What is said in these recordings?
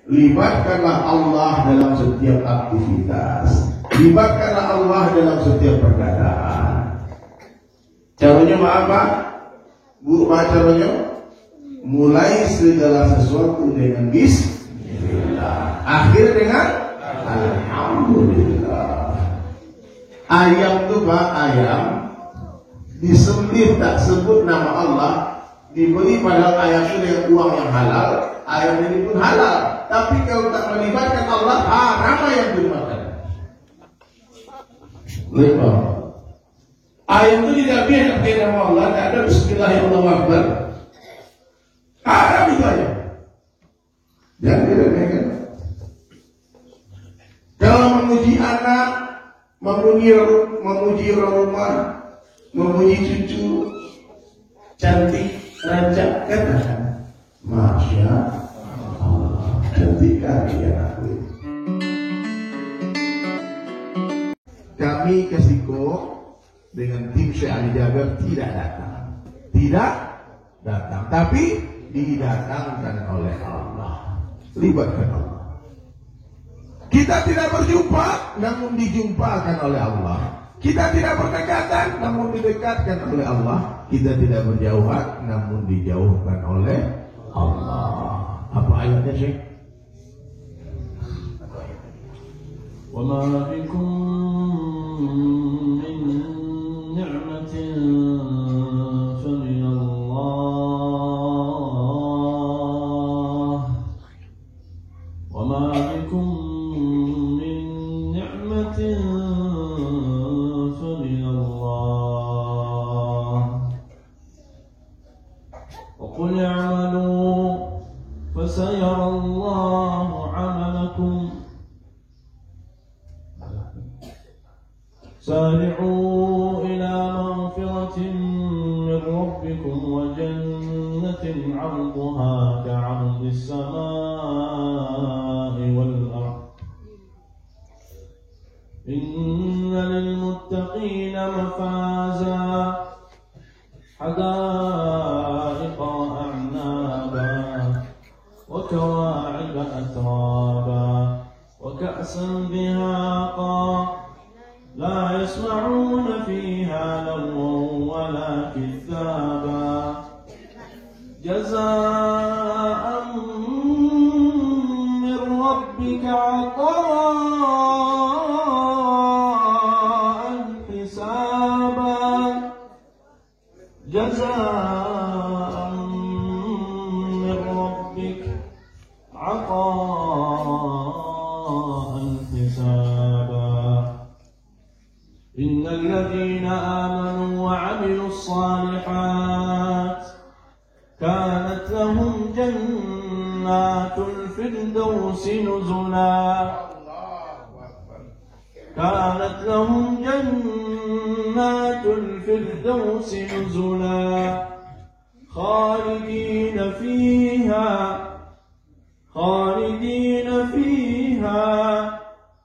libatkanlah Allah dalam setiap aktivitas, libatkanlah Allah dalam setiap perkataan. Caranya apa? Bu, caranya mulai segala sesuatu dengan bismillah, akhir dengan alhamdulillah. Ayam itu Pak, ayam disembelih tak sebut nama Allah, dibeli padahal ayam itu dengan uang yang halal, ayam ini pun halal. Tapi kalau tak melibatkan Allah, haram ayam itu dimakan. Lihat, ayam itu tidak biar pakai nama Allah, tidak ada bismillahirrahmanirrahim. Haram itu ayam. Jangan diremehkan. Kalau memuji anak, memuji rumah, memuji cucu, cantik, raja, katakan Masya Allah, cantik kali ya aku. Kami Kesiko dengan tim Syekh Ali Jaber tidak datang, tapi didatangkan oleh Allah. Libatkan Allah. Kita tidak berjumpa, namun dijumpakan oleh Allah. Kita tidak berdekatan, namun didekatkan oleh Allah. Kita tidak berjauhan, namun dijauhkan oleh Allah. Apa ayatnya, Syekh? Wa ma bikum min ni'matin famin Allah. Wa ma bikum min ni'matin famin Allah. Wa qul i'malu fasayara Allahu 'amalakum. سارعوا إلى مغفرة من ربكم وجنة عرضها كعرض السماء والأرض إن للمتقين مفازا حدائق أعنابا وكواعب أترابا وكأسا دهاقا لا يسمعون فيها لغوا ولا كذابا جزاء من ربك عطاء حسابا جزاء من ربك عطاء حسابا إن الذين آمنوا وعملوا الصالحات كانت لهم جنات الفردوس نزلا كانت لهم جنات الفردوس نزلا خالدين فيها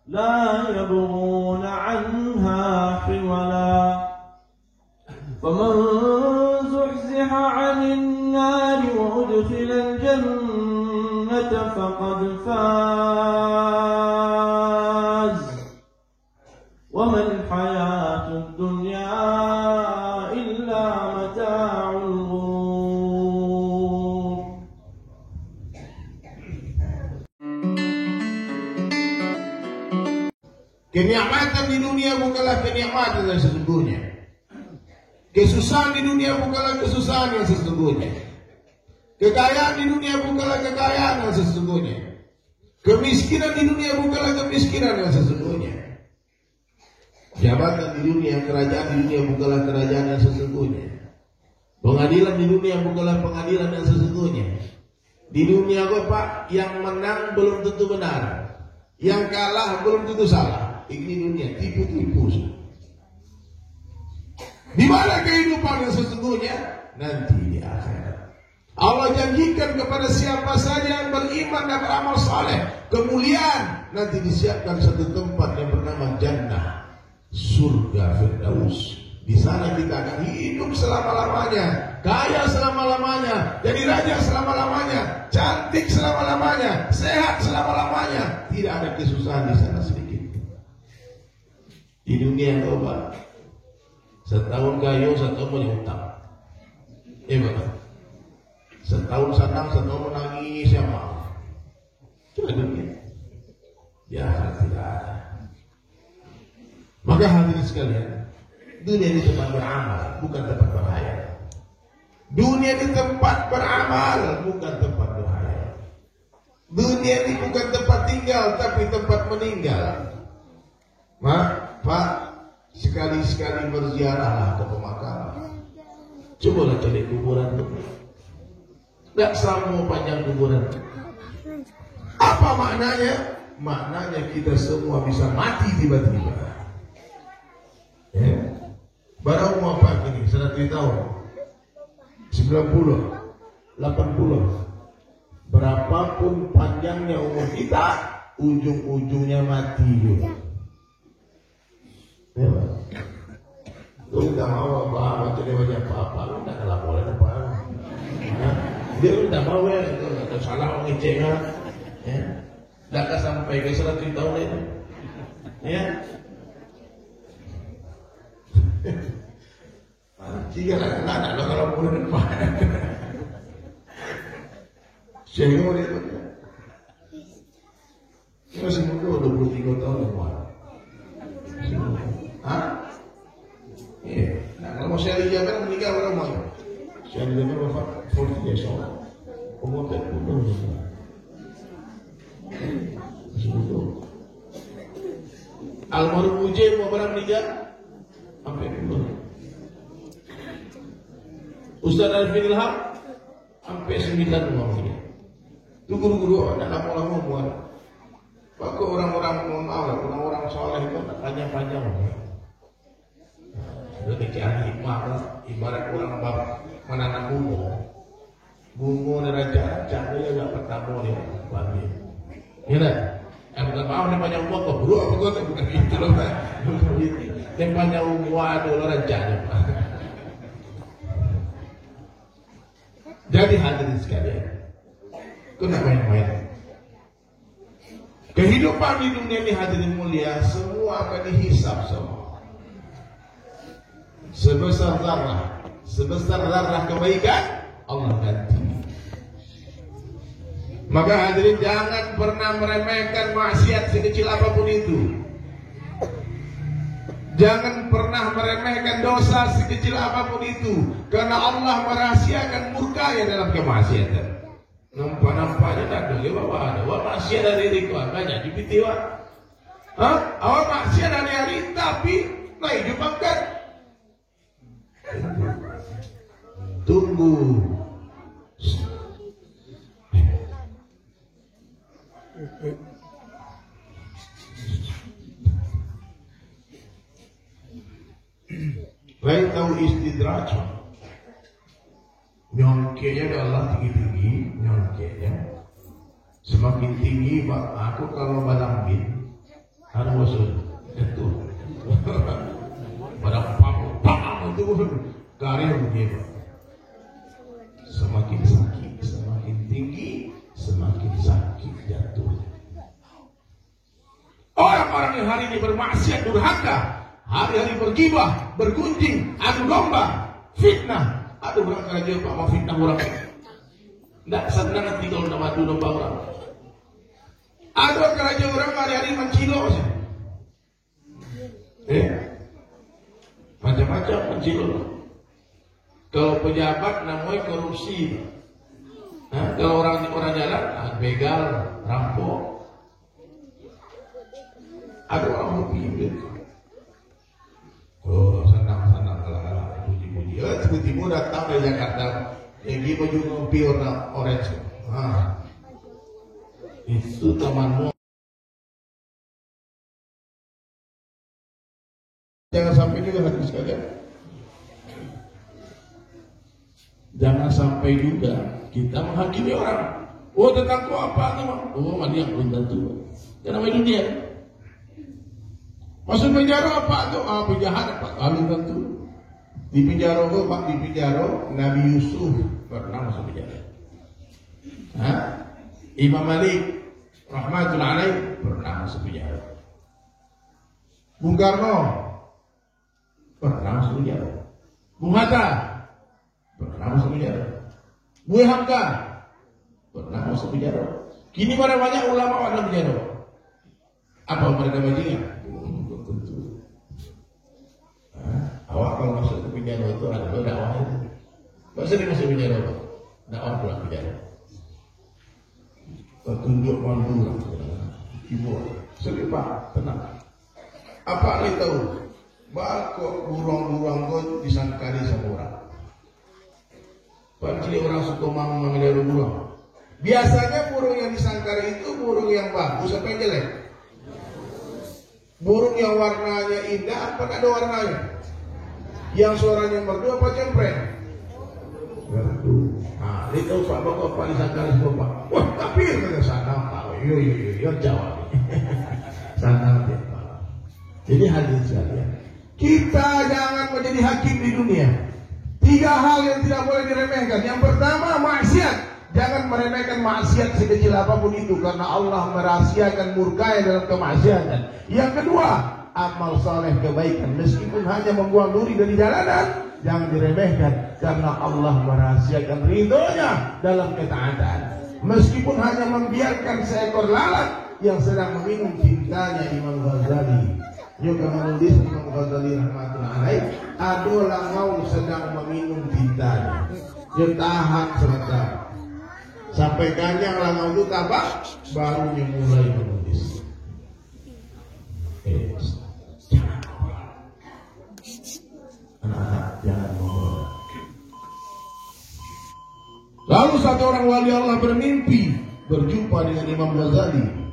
لا يبغون عنها حولا فمن زحزح عن النار وأدخل الجنة فقد فاز وما الحياة الدنيا إلا متاع الغرور. Kenikmatan di dunia bukanlah kenikmatan yang sesungguhnya. Kesusahan di dunia bukanlah kesusahan yang sesungguhnya. Kekayaan di dunia bukanlah kekayaan yang sesungguhnya. Kemiskinan di dunia bukanlah kemiskinan yang sesungguhnya. Jabatan di dunia, kerajaan di dunia bukanlah kerajaan yang sesungguhnya. Pengadilan di dunia bukanlah pengadilan yang sesungguhnya. Di dunia Pak, yang menang belum tentu benar, yang kalah belum tentu salah. Ini dunia tipu-tipu. Di mana kehidupan yang sesungguhnya? Nanti di akhirat. Allah janjikan kepada siapa saja yang beriman dan beramal saleh, kemuliaan. Nanti disiapkan satu tempat yang bernama Jannah, surga Firdaus. Di sana kita akan hidup selama-lamanya, kaya selama-lamanya, jadi raja selama-lamanya, cantik selama-lamanya, selamanya, sehat selama-lamanya, tidak ada kesusahan di sana sedikit. Di dunia coba, setahun kayu, setahun punya utang. Bapak. Setahun senang, setahun menangis, ya maaf. Itu dunia. Ya tidak ada. Maka hadirin sekalian, dunia ini tempat beramal, bukan tempat berhayal. Dunia ini tempat beramal, bukan tempat berhayal. Dunia ini bukan tempat tinggal, tapi tempat meninggal. Pak, sekali-sekali berziarahlah ke pemakaman. Cobalah cari kuburan itu. Tidak sama panjang kuburan. Apa maknanya? Maknanya kita semua bisa mati tiba-tiba. Ya. Baru umur apa ini? 100 tahun, 90, 80. Berapapun panjangnya umur kita, ujung-ujungnya mati juga. Ya. Lu tidak mau apa-apa, jadi banyak apa-apa, lu tidak kalah boleh apa. Dia tidak mau ya, tidak salah mengeceknya. Ya. Tidak sampai ke 100 tahun ini. Ya. Tiga anak lo kalau boleh depan. Sehingga dia masih muda 23 tahun depan. Iya. Nah, kalau mau saya lihat meninggal orang mau. Saya lihat berapa? 40 years old. Umur tertentu. Masih muda. Almarhum Uji mau berapa meninggal? Sampai umur. Ustaz Arifin Ilham sampai 9 umurnya. Itu guru-guru anak lama-lama buat. Pak orang-orang orang-orang soleh itu panjang-panjang. Jadi kiai hikmah ibarat orang bapak menanam bunga raja dia nggak pertama dia bagi. Iya, bukan mau nih panjang umur kok bro, bukan itu loh, yang panjang umur dulu rajanya. Jadi hadirin sekalian, kenapa main-main? Kehidupan di dunia ini hadirin mulia, semua akan dihisab semua. Sebesar zarah kebaikan, Allah ganti. Maka hadirin jangan pernah meremehkan maksiat sekecil apapun itu. Jangan pernah meremehkan dosa sekecil apapun itu, karena Allah merahasiakan murka yang dalam kemaksiatan. Nampak-nampaknya tak ada, bawa ada. Wah maksiat dari diriku, makanya dipitiwa. Awak maksiat dari hari tapi naik jumpakan. Tunggu. Lain tahu istidraj. Nyongkenya Allah tinggi-tinggi, nyongkenya semakin tinggi. Aku kalau balambin harus itu pada pam itu karya begitu. Semakin sakit, semakin tinggi, semakin sakit jatuh. Orang-orang yang hari ini bermaksiat durhaka, hari-hari bergibah, bergunjing, adu domba, fitnah. Aduh orang kerja Pak mau fitnah orang. Tidak senang nanti kalau nak adu domba orang. Ada kerja orang hari-hari mencilo sih. Macam-macam mencilo. Kalau pejabat namanya korupsi. Kalau orang jalan, begal, rampok. Ada orang berpikir. Oh senang-senang kalah puji-puji. Tiba-tiba datang dari Jakarta, yang dia baju ngopi warna orange. Itu temanmu. Jangan sampai juga hati sekalian. Jangan sampai juga kita menghakimi orang. Oh tentang kau apa tuh? Oh dia belum tentu. Karena main dunia. Masuk penjara apa tuh? Penjahat apa? Belum tentu. Di penjara Pak, di penjara Nabi Yusuf pernah masuk penjara. Imam Malik rahmatullahi alaih pernah masuk penjara. Bung Karno pernah masuk penjara. Bung Hatta pernah masuk penjara. Buya Hamka pernah masuk penjara. Kini pada banyak ulama dalam penjara. Apa mereka bajingan? Tentu. Awak kalau masuk ke penjara itu ada dakwah itu. Kok sering masuk penjara apa? Dakwah pulang penjara. Tunjuk mandu ibu sering pak tenang. Apa ni tahu? Bakok burung-burung kau disangkari sama orang. Pasti orang suka mengambil burung. Biasanya burung yang disangkari itu burung yang bagus apa yang jelek? Burung yang warnanya indah apa ada warnanya? Yang suaranya merdu apa cempreng? Merdu. Ah, itu Pak Bapak Pak disangkari semua Pak. Wah, kafir kata sana Pak. Yo jawab. Sana Pak. Jadi hadirin sekalian, kita jangan menjadi hakim di dunia. 3 hal yang tidak boleh diremehkan. Yang pertama, maksiat. Jangan meremehkan maksiat sekecil apapun itu, karena Allah merahasiakan murkanya dalam kemaksiatan. Yang kedua, amal saleh kebaikan. Meskipun hanya membuang duri dari jalanan, jangan diremehkan, karena Allah merahasiakan ridhonya dalam ketaatan. Meskipun hanya membiarkan seekor lalat yang sedang meminum cintanya Imam Ghazali. Juga menulis Imam Ghazali rahmatullahi alaih, ada langau sedang meminum cintanya. Dia tahan sebentar sampai kanyang langau itu tabak, baru dia mulai menulis. Jangan ngobrol, anak-anak jangan ngobrol. Lalu satu orang wali Allah bermimpi berjumpa dengan Imam Ghazali.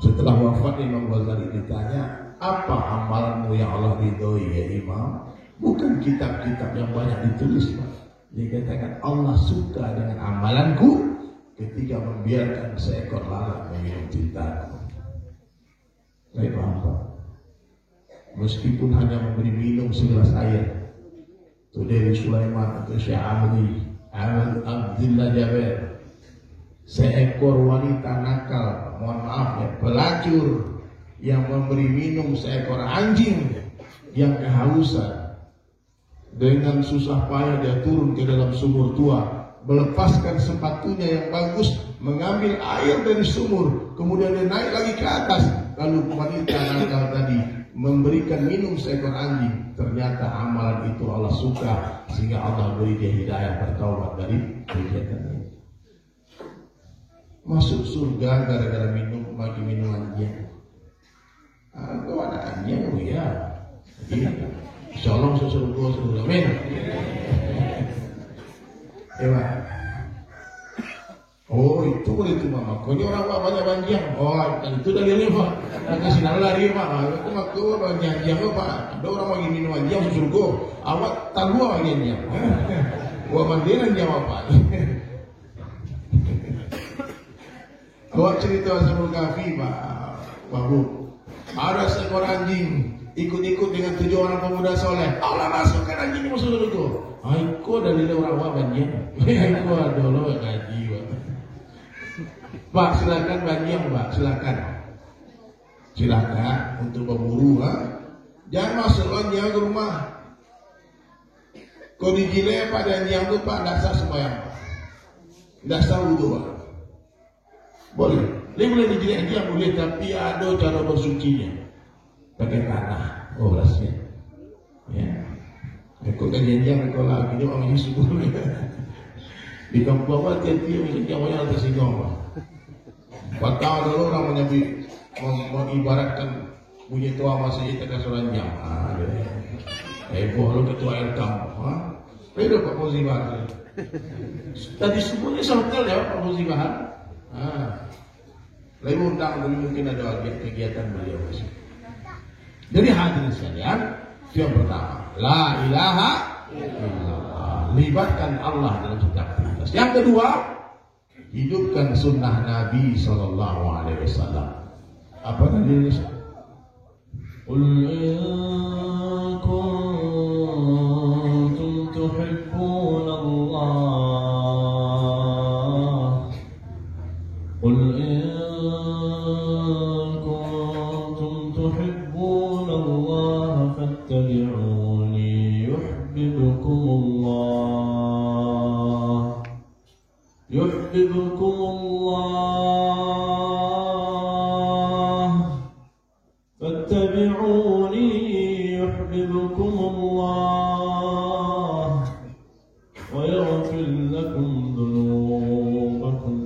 Setelah wafat Imam Ghazali ditanya, apa amalanmu yang Allah ridhoi ya Imam? Bukan kitab-kitab yang banyak ditulis Pak. Dia katakan Allah suka dengan amalanku ketika membiarkan seekor lalat meminum cintaku. Saya paham Pak. Meskipun hanya memberi minum segelas air. Itu dari Sulaiman atau Syekh Ahmad Abdillah Jaber. Seekor wanita nakal, mohon maaf ya, pelacur yang memberi minum seekor anjing yang kehausan. Dengan susah payah dia turun ke dalam sumur tua, melepaskan sepatunya yang bagus, mengambil air dari sumur, kemudian dia naik lagi ke atas. Lalu wanita nakal tadi memberikan minum seekor anjing. Ternyata amalan itu Allah suka, sehingga Allah beri dia hidayah bertaubat dari kegiatan ini. Masuk surga gara-gara minum anjing. Kau ada anjing, oh ya. Insyaallah masuk surga, amin. Ya, oh itu boleh itu mama. Kau ni orang banyak banjir. Oh itu dari lima. Nak sinar lari mama. Itu mak tu banyak apa? Ada orang lagi minum anjing masuk surga. Awak tahu anjingnya. Wah mandiran jawab apa? Awak cerita Ashabul Kahfi Pak Bu. Ada seekor anjing ikut-ikut dengan 7 orang pemuda soleh. Allah masukkan anjing masuk surga. Aiko dari orang awak banjir. Aiko dulu gaji Pak silakan banjir Pak silakan. Silakan untuk berburu Pak. Jangan masuk anjing ke rumah. Kau dijile Pak dan yang itu Pak dasar sembahyang Pak. Dasar wudu Pak. Boleh, dia boleh dijilid dia boleh, tapi ada cara bersucinya pakai tanah, berasnya. Ya, ikut kajian yang ikut lagi dia orang Yesus boleh. Di kampung apa tiap-tiap mesti jawabnya tersinggung. Patah dulu orang menyebut mengibaratkan bunyi tua masih itu kasuran jam. Boleh ketua RKM, beda Pak Fauzi Bahar. Tadi semuanya hotel ya Pak Fauzi Bahar. Lalu undang dulu mungkin ada kegiatan beliau. Jadi hadirin sekalian, yang pertama, la ilaha illallah, libatkan Allah dalam setiap aktivitas. Yang kedua, hidupkan sunnah Nabi Sallallahu Alaihi Wasallam. Apa tadi? Qul in kuntum tuhibbuna Allah يحببكم الله فاتبعوني يحببكم الله ويغفر لكم ذنوبكم.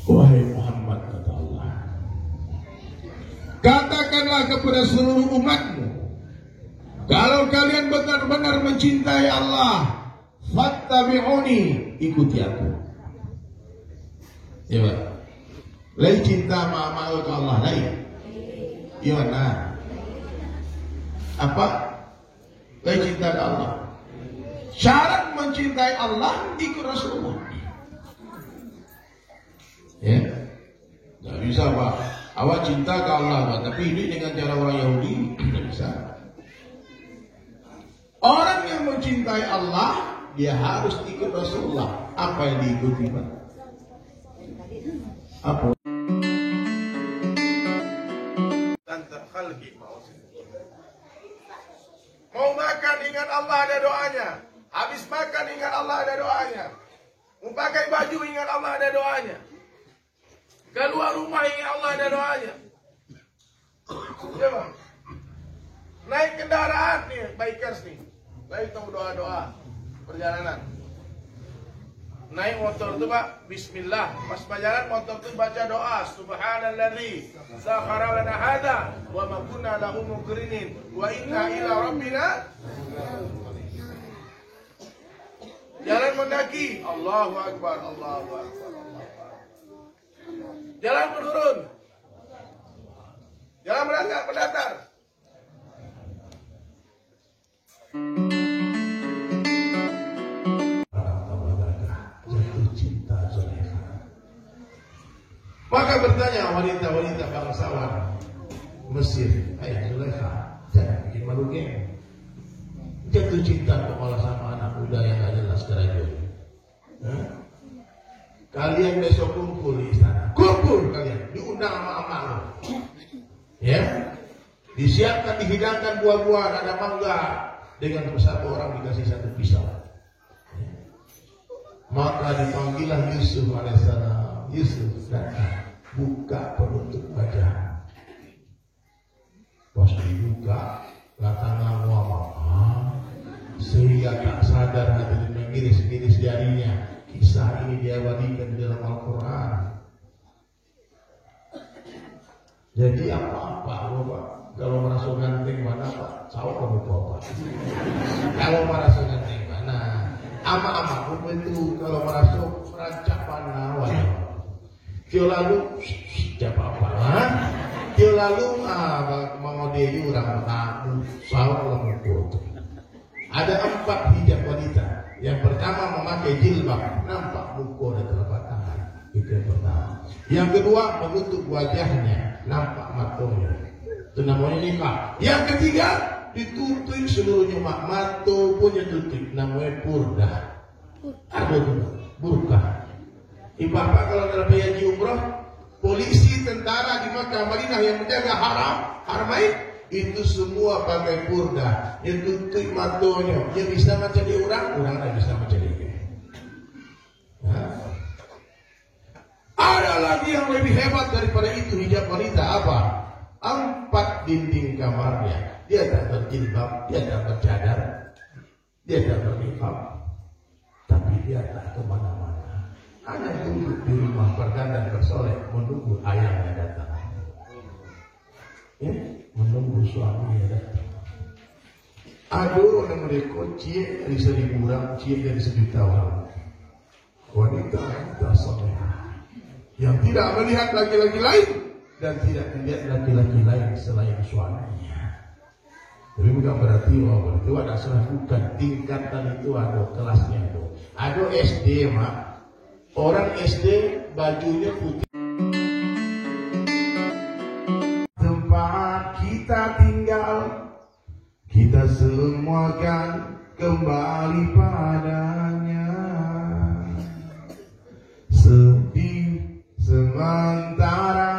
Wahai Muhammad, kata Allah, katakanlah kepada seluruh umatmu, kalau kalian benar-benar mencintai Allah, fattabi'uni, ikuti aku. Ya Pak. Lain cinta sama ke Allah lain. Gimana? Apa? Lain cinta ke Allah. Syarat mencintai Allah ikut Rasulullah. Ya, nggak bisa Pak. Awak cinta ke Allah Pak, tapi hidup dengan cara orang Yahudi nggak bisa. Orang yang mencintai Allah, dia harus ikut Rasulullah. Apa yang diikuti Pak? Apa? Mau makan ingat Allah ada doanya. Habis makan ingat Allah ada doanya. Mau pakai baju ingat Allah ada doanya. Keluar rumah ingat Allah ada doanya. Ya Bang. Naik kendaraan nih, bikers nih. Baik tahu doa-doa perjalanan. Naik motor tuh Pak, bismillah. Pas perjalanan motor tuh baca doa, subhanalladzi sakhara lana hada wa ma kunna lahu muqrinin wa inna ila rabbina. Jalan mendaki, Allahu akbar, Allahu akbar. Jalan menurun, jalan mendatar. Jatuh cinta Zulekha. Maka bertanya wanita-wanita bangsawan Mesir, ayah Zulekha, jangan bikin malu geng. Jatuh cinta kepala sama anak muda yang gak jelas kerajaan. Kalian besok kumpul di istana. Kumpul kalian, diundang sama amal. Ya, disiapkan, dihidangkan buah-buahan, ada mangga. Dengan satu orang dikasih satu pisau. Ya. Maka dipanggillah Yusuf alaihissalam. Yusuf datang, buka penutup wajah. Pas dibuka, latanglah Muhammad. Sehingga tak sadar hati mengiris-iris jarinya. Kisah ini dia wadikan di dalam Al-Quran. Jadi apa-apa Bapak, kalau merasa ganteng mana Pak? Tahu kamu Bapak. Kalau merasa ganteng mana? Ama-ama itu kalau merasa merancak mana? Dia lalu siapa apa? Dia lalu mau dia orang tahu salah kamu foto. Ada 4 hijab wanita. Yang pertama memakai jilbab, nampak muka dan telapak tangan. Itu yang pertama. Yang kedua menutup wajahnya, nampak matanya. Itu namanya nikah. Yang ketiga ditutup seluruhnya, mata punya tutup, namanya purda. Ada juga burka. Bapak kalau dalam haji umrah, polisi, tentara di Makkah Madinah yang menjaga haramain itu semua pakai purda, yang tutup matanya, yang bisa macam dia orang tak bisa macam dia. Ada lagi yang lebih hebat daripada itu hijab wanita apa? 4 dinding kamarnya, dia tak berjilbab, dia tak bercadar, dia tak berniqab, tapi dia tak kemana-mana. Anak duduk di rumah berdandan bersolek menunggu ayahnya datang. Ya, menunggu suaminya datang. Ada orang mereka cie dari 1000 orang, cie dari 1.000.000 orang. Wanita soleha yang tidak melihat laki-laki lain dan tidak melihat laki-laki lain selain suaminya. Tapi bukan berarti itu ada salah, bukan. Tingkatan itu ada kelasnya itu. Ada SD mak, orang SD bajunya putih. Tempat kita tinggal, kita semua kan kembali padanya. Sedih sementara,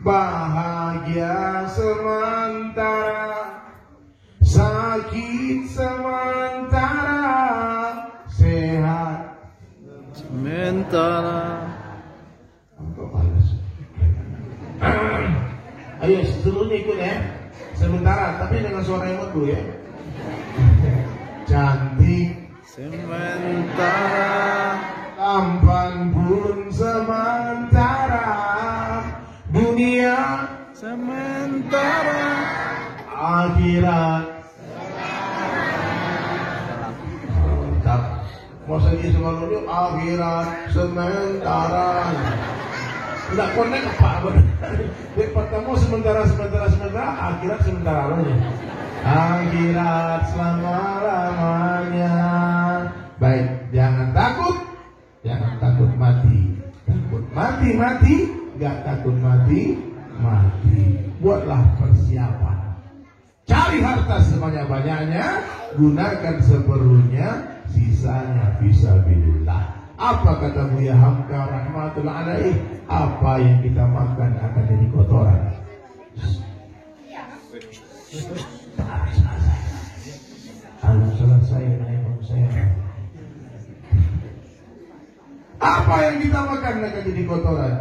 bahagia sementara, sakit sementara. sementara. Ayo seluruhnya ikut ya. Sementara, tapi dengan suara yang merdu ya. Cantik Sementara, tampan pun sementara, dunia sementara, akhirat. Mantap. Mau saya semuanya akhirat sementara. Tidak konek apa benar. Dia pertama sementara, akhirat sementara aja. Akhirat selama-lamanya. Baik, jangan takut mati. Takut mati, nggak takut mati. Buatlah persiapan. Cari harta sebanyak-banyaknya, gunakan seperlunya, sisanya fisabilillah. Apa kata Buya Hamka rahmatullah alaih? Apa yang kita makan akan jadi kotoran. Selesai naik saya. Apa yang kita makan akan jadi kotoran.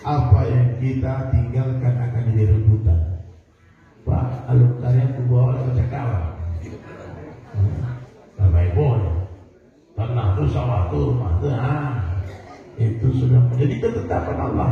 Apa yang kita tinggalkan akan jadi rebutan. Pak, aluk tarian ku bawa baca kawan. Baik boleh. Karena itu sawah rumah itu sudah menjadi ketetapan Allah.